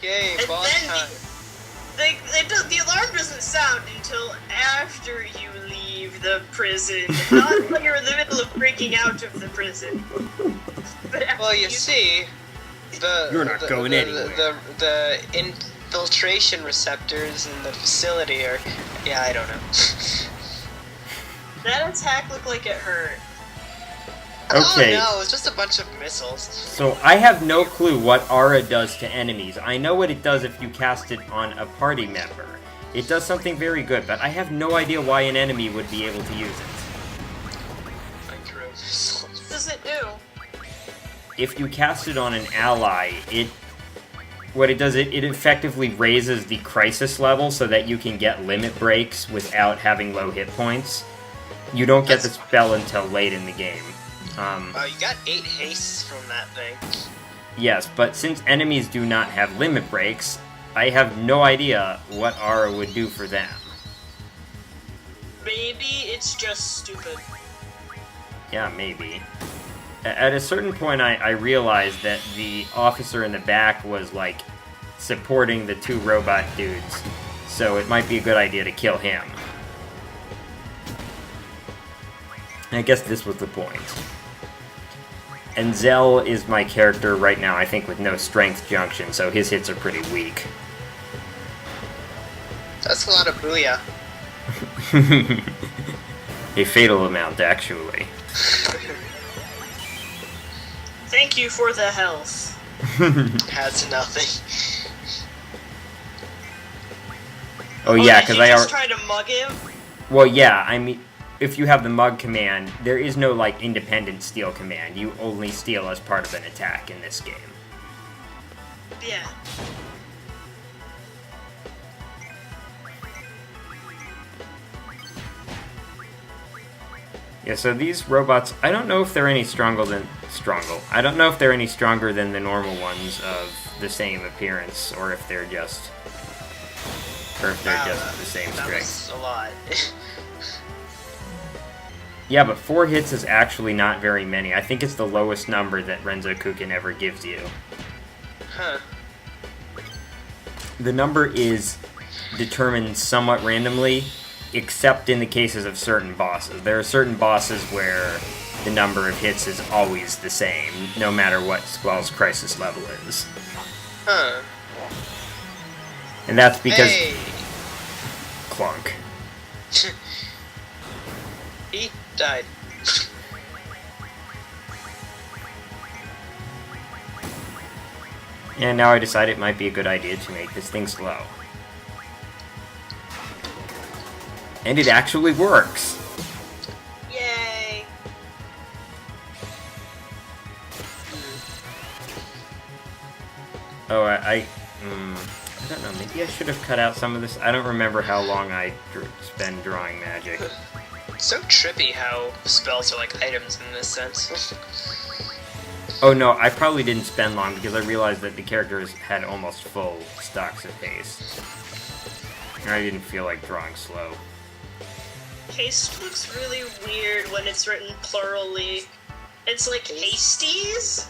Yay, And boss then time. the alarm doesn't sound until after you leave the prison, not when you're in the middle of breaking out of the prison. But after Well, you see, You're not going anywhere. The infiltration receptors in the facility are, yeah, I don't know. That attack looked like it hurt. Okay. Oh no, it's just a bunch of missiles. So I have no clue what aura does to enemies. I know what it does if you cast it on a party member. It does something very good, but I have no idea why an enemy would be able to use it. Micro missiles. What does it do? If you cast it on an ally, it effectively raises the crisis level so that you can get limit breaks without having low hit points. You don't get the spell until late in the game. Wow, you got 8 hastes from that thing. Yes, but since enemies do not have limit breaks, I have no idea what aura would do for them. Maybe it's just stupid. Yeah, maybe. At a certain point, I realized that the officer in the back was, like, supporting the 2 robot dudes, so it might be a good idea to kill him. I guess this was the point. And Zell is my character right now, I think, with no strength junction, so his hits are pretty weak. That's a lot of booyah. A fatal amount, actually. Thank you for the health. Has nothing. Oh yeah, because I just try to mug him? Well, yeah, I mean, if you have the mug command, there is no, like, independent steal command. You only steal as part of an attack in this game. Yeah. Yeah, so these robots, I don't know if they're any I don't know if they're any stronger than the normal ones of the same appearance, or if they're just the same That strength. was a lot. Yeah, but 4 hits is actually not very many. I think it's the lowest number that Renzokuken ever gives you. Huh. The number is determined somewhat randomly, except in the cases of certain bosses. There are certain bosses where the number of hits is always the same, no matter what Squall's crisis level is. Huh. And that's because... Hey! Clunk. He died. And now I decide it might be a good idea to make this thing slow. And it actually works! Yay! Oh, I don't know, maybe I should have cut out some of this. I don't remember how long I spend drawing magic. It's so trippy how spells are like items in this sense. Oh no, I probably didn't spend long because I realized that the characters had almost full stocks of haste. And I didn't feel like drawing slow. Haste looks really weird when it's written plurally. It's like Hasties?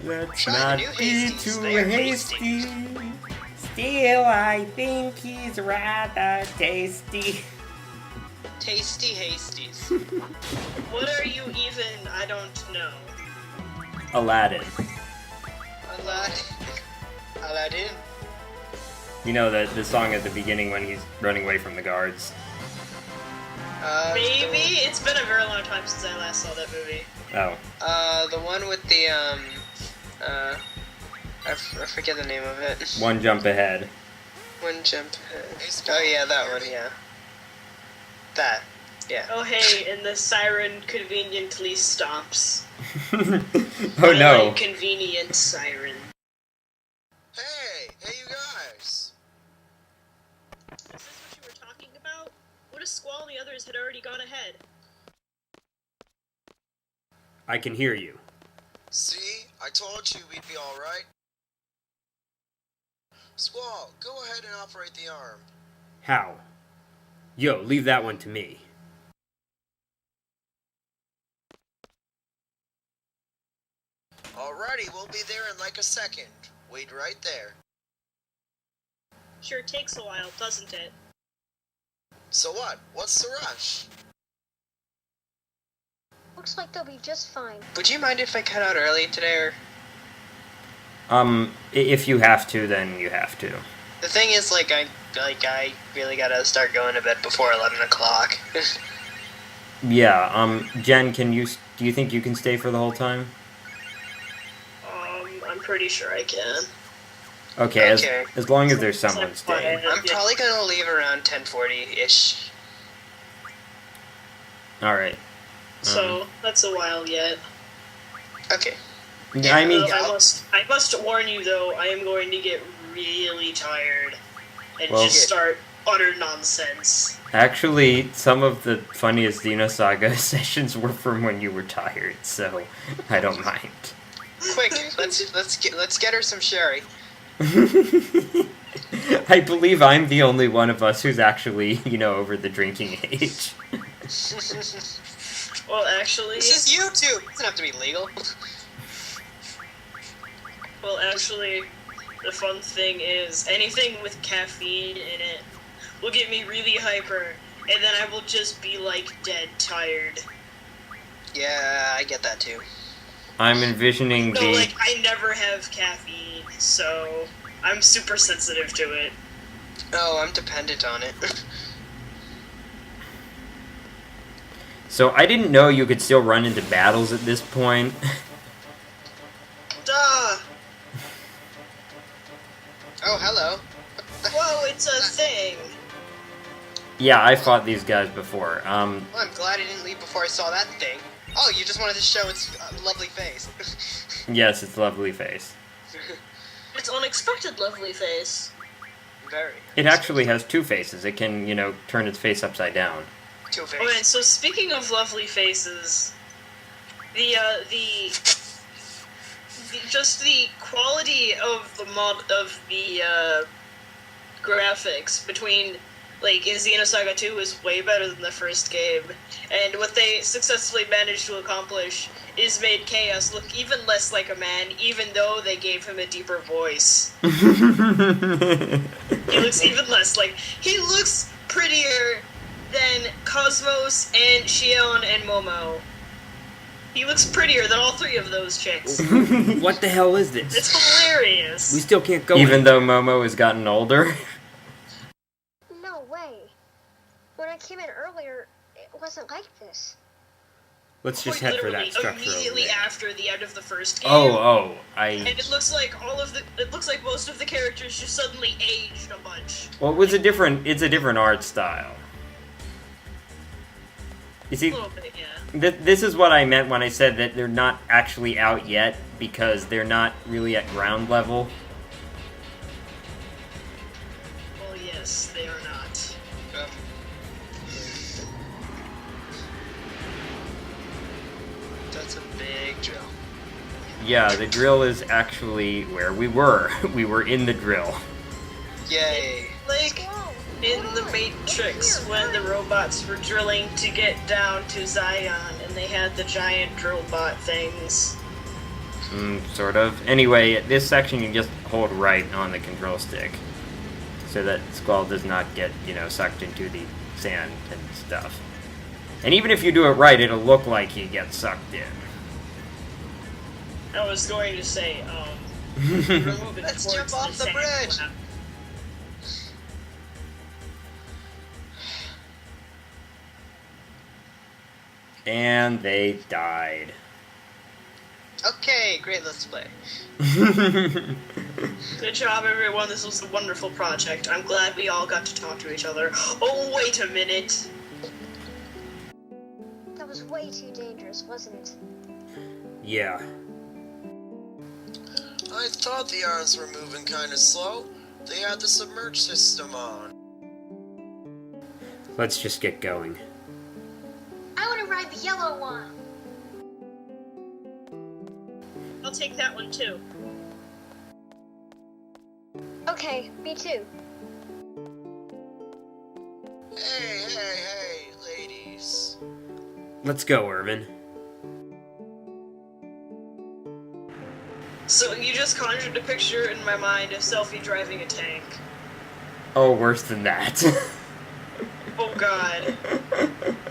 Let's Try not the new be Hasties, too they are hasty. Still, I think he's rather tasty. Tasty Hasties. What are you even? I don't know. Aladdin. Aladdin. You know the song at the beginning when he's running away from the guards? Maybe? It's been a very long time since I last saw that movie. Oh. The one with the, I forget the name of it. One jump ahead. One jump ahead. Oh yeah, that one, yeah. That, yeah. Oh hey, and the siren conveniently stops. Oh no. Convenient siren. Hey you guys! Is this what you were talking about? What if Squall and the others had already gone ahead? I can hear you. See? I told you we'd be alright. Squall, go ahead and operate the arm. How? Yo, leave that one to me. Alrighty, we'll be there in like a second. Wait right there. Sure takes a while, doesn't it? So what? What's the rush? Looks like they'll be just fine. Would you mind if I cut out early today, or... If you have to, then you have to. The thing is, I really gotta start going to bed before 11 o'clock. Yeah, Jen, do you think you can stay for the whole time? I'm pretty sure I can. Okay, Okay. As long as there's someone staying. I'm probably gonna leave around 10:40-ish. Alright. So, that's a while yet. Okay. Yeah, I mean, I must warn you though, I am going to get really tired and Well- just start utter nonsense. actually, some of the funniest Xenosaga sessions were from when you were tired, so I don't mind. Quick, let's get her some sherry. I believe I'm the only one of us who's actually, over the drinking age. Well, actually, This is YouTube. It doesn't have to be legal. the fun thing is anything with caffeine in it will get me really hyper, and then I will just be dead tired. Yeah, I get that too. I'm envisioning No, the... I never have caffeine, so I'm super sensitive to it. Oh, I'm dependent on it. So I didn't know you could still run into battles at this point. Duh! Oh, hello. Whoa, it's a thing! Yeah, I fought these guys before. Well, I'm glad I didn't leave before I saw that thing. Oh, you just wanted to show its lovely face. Yes, it's lovely face. It's unexpected lovely face. Very. It actually has two faces. It can, turn its face upside down. Two-face. Oh, and so speaking of lovely faces, the quality of the graphics between in Xenosaga 2 is way better than the first game, and what they successfully managed to accomplish is made Chaos look even less like a man, even though they gave him a deeper voice. He looks even less he looks prettier than Cosmos and Shion and Momo. He looks prettier than all three of those chicks. What the hell is this? It's hilarious. We still can't go. Even though Momo has gotten older. No way. When I came in earlier, it wasn't like this. Let's just head for that Literally, structure. immediately after the end of the first game. And it looks like most of the characters just suddenly aged a bunch. Well, it's a different art style. You see, A little bit, yeah. this is what I meant when I said that they're not actually out yet, because they're not really at ground level. Well, yes, they are not. That's a big drill. Yeah, the drill is actually where we were. We were in the drill. Yay. Squall, In hold the on. Matrix, Over when here, the robots were drilling to get down to Zion, and they had the giant drill bot things. Sort of. Anyway, at this section you just hold right on the control stick, so that Squall does not get, sucked into the sand and stuff. And even if you do it right, it'll look like he gets sucked in. I was going to say, remove it Let's towards jump off the sand bridge. flap. And they died. Okay, great, let's play. Good job, everyone. This was a wonderful project. I'm glad we all got to talk to each other. Oh, wait a minute. That was way too dangerous, wasn't it? Yeah. I thought the arms were moving kinda slow. They had the submerge system on. Let's just get going. I want to ride the yellow one. I'll take that one, too. Okay, me too. Hey, ladies. Let's go, Irvine. So you just conjured a picture in my mind of Selphie driving a tank. Oh, worse than that. Oh god.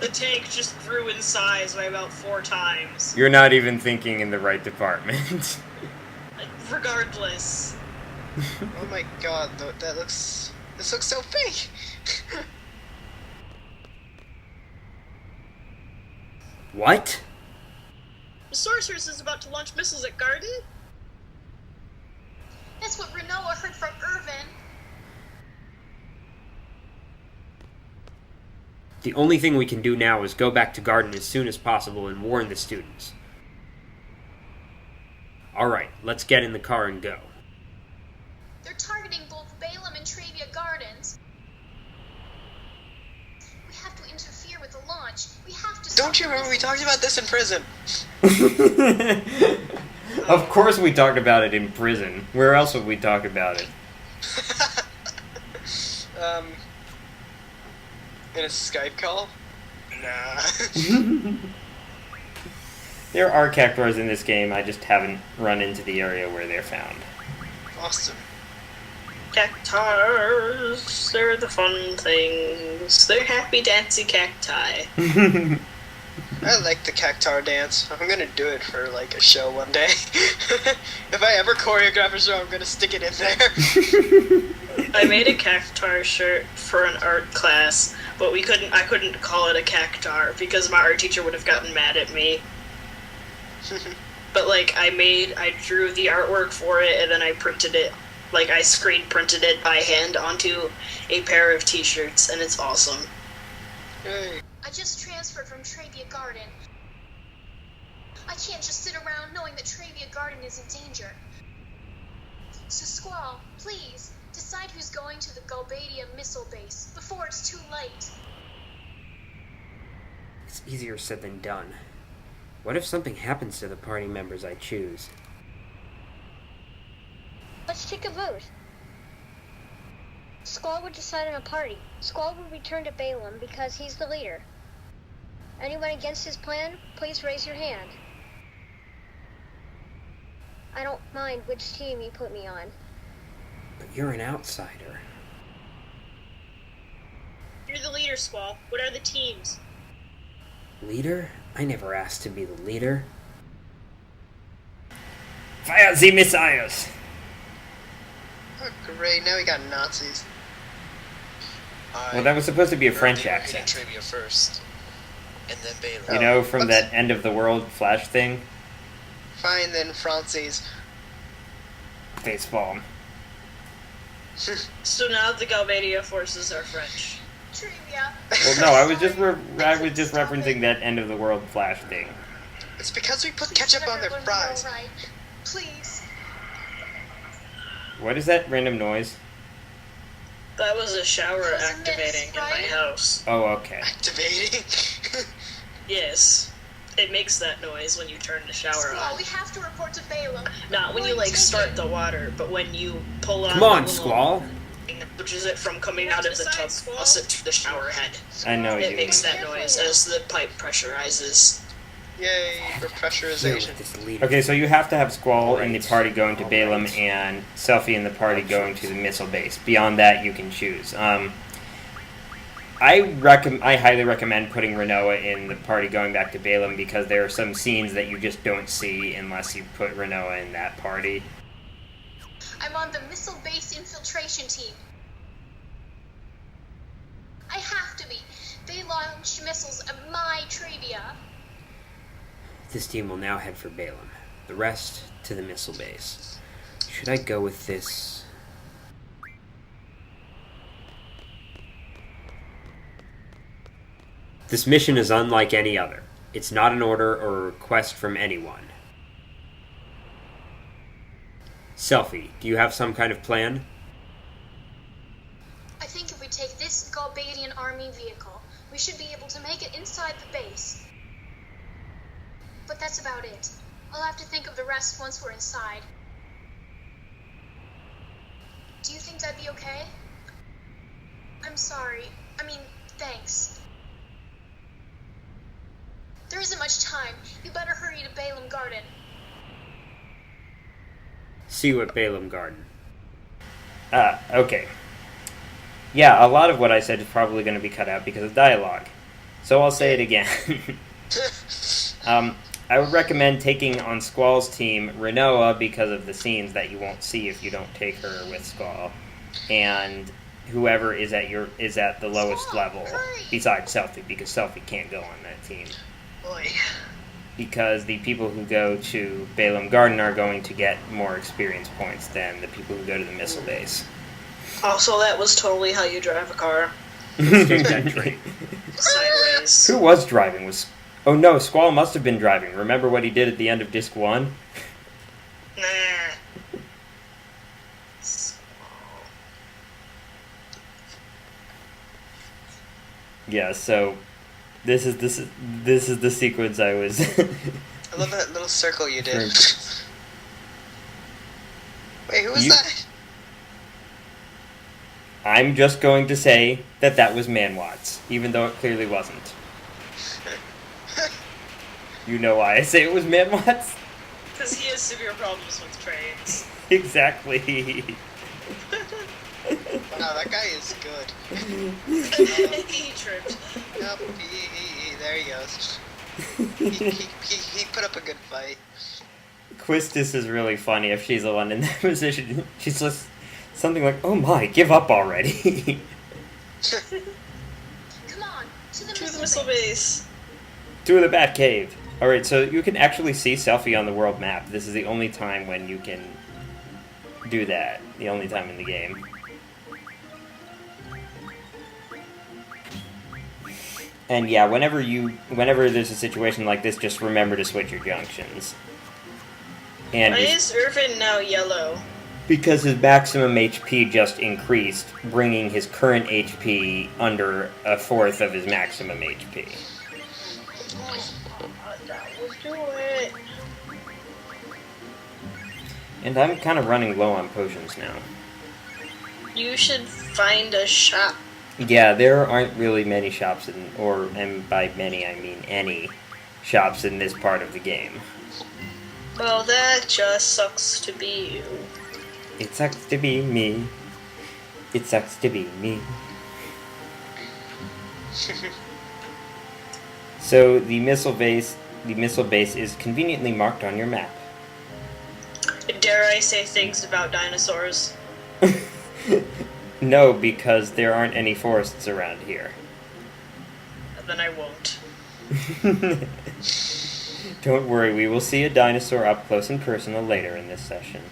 The tank just grew in size by about 4 times. You're not even thinking in the right department. Regardless. Oh my god, this looks so fake! What? The Sorceress is about to launch missiles at Garden? That's what Rinoa heard from Irvine. The only thing we can do now is go back to Garden as soon as possible and warn the students. Alright, let's get in the car and go. They're targeting both Balamb and Trabia Gardens. We have to interfere with the launch. We have to. Don't you remember we talked about this in prison? Of course we talked about it in prison. Where else would we talk about it? In a Skype call? Nah. There are cactuars in this game, I just haven't run into the area where they're found. Awesome. Cactars, they're the fun things. They're happy dancy cacti. I like the cactar dance. I'm gonna do it for like a show one day. If I ever choreograph a show, I'm gonna stick it in there. I made a cactar shirt for an art class, but I couldn't call it a cactar because my art teacher would have gotten mad at me. But like I drew the artwork for it and then I printed it, like I screen printed it by hand onto a pair of t-shirts and it's awesome. Hey. I just transferred from Trabia Garden. I can't just sit around knowing that Trabia Garden is in danger. So Squall, please, decide who's going to the Galbadian missile base before it's too late. It's easier said than done. What if something happens to the party members I choose? Let's take a vote. Squall would decide on a party. Squall would return to Balamb because he's the leader. Anyone against his plan, please raise your hand. I don't mind which team you put me on. But you're an outsider. You're the leader, Squall. What are the teams? Leader? I never asked to be the leader. Fire the missiles! Oh, great. Now we got Nazis. Well, that was supposed to be a French They were accent. hitting Trabia first, and then Balamb. You know, from What's- that end of the world Flash thing? Fine then, Francis. Facepalm. So now the Galbadia forces are French. Trivia. Well, no, I was just referencing that end of the world Flash thing. It's because we put Please ketchup let on their everyone fries. go right. Please. What is that random noise? That was a shower That was a activating miss, in my right? house. Oh, okay. Activating. Yes. It makes that noise when you turn the shower Squall, on. we have to report to Balamb. Not when you like start the water, but when you pull on Come the on, little Squall. thing that pushes it from coming out of the tub faucet to the shower head. I know It you makes mean. that noise as the pipe pressurizes. Yay, for Here pressurization. with this leader. Okay, so you have to have Squall in the party going to Balamb and Selphie in the party going to the missile base. Beyond that, you can choose. I highly recommend putting Rinoa in the party going back to Balamb because there are some scenes that you just don't see unless you put Rinoa in that party. I'm on the missile base infiltration team. I have to be. They launch missiles at my Trabia. This team will now head for Balamb. The rest to the missile base. Should I go with this? This mission is unlike any other. It's not an order or a request from anyone. Selphie, do you have some kind of plan? I think if we take this Galbadian army vehicle, we should be able to make it inside the base. But that's about it. I'll have to think of the rest once we're inside. Do you think that'd be okay? I'm sorry. Thanks. There isn't much time. You better hurry to Balamb Garden. See you at Balamb Garden. Okay. Yeah, a lot of what I said is probably going to be cut out because of dialogue. So I'll say it again. I would recommend taking on Squall's team Rinoa because of the scenes that you won't see if you don't take her with Squall. And whoever is at the lowest level besides Selphie, because Selphie can't go on that team. Boy. Because the people who go to Balamb Garden are going to get more experience points than the people who go to the missile base. Also, that was totally how you drive a car. Let's take that trait. Sideways. Who was driving? Oh no, Squall must have been driving. Remember what he did at the end of Disc 1? Nah. Yeah, so this is the sequence I was I love that little circle you did. Wait, who was that? I'm just going to say that was Manwatts, even though it clearly wasn't. You know why I say it was Manwatts? Because he has severe problems with trains. Exactly. Wow, that guy is good. He tripped. Yep, there he goes. He put up a good fight. Quistis is really funny if she's the one in that position. She's just something like, "Oh my, give up already." Come on, to the To the missile missile base. base. To the Bat Cave. Alright, so you can actually see Selphie on the world map. This is the only time when you can do that. The only time in the game. And yeah, whenever there's a situation like this, just remember to switch your junctions. And Why is Irvine now yellow? because his maximum HP just increased, bringing his current HP under a fourth of his maximum HP. That will do it. And I'm kind of running low on potions now. You should find a shop. Yeah, there aren't really many shops and by many I mean any shops in this part of the game. Well, that just sucks to be you. It sucks to be me. It sucks to be me. So the missile base is conveniently marked on your map. Dare I say things about dinosaurs? No, because there aren't any forests around here. Then I won't. Don't worry, we will see a dinosaur up close and personal later in this session.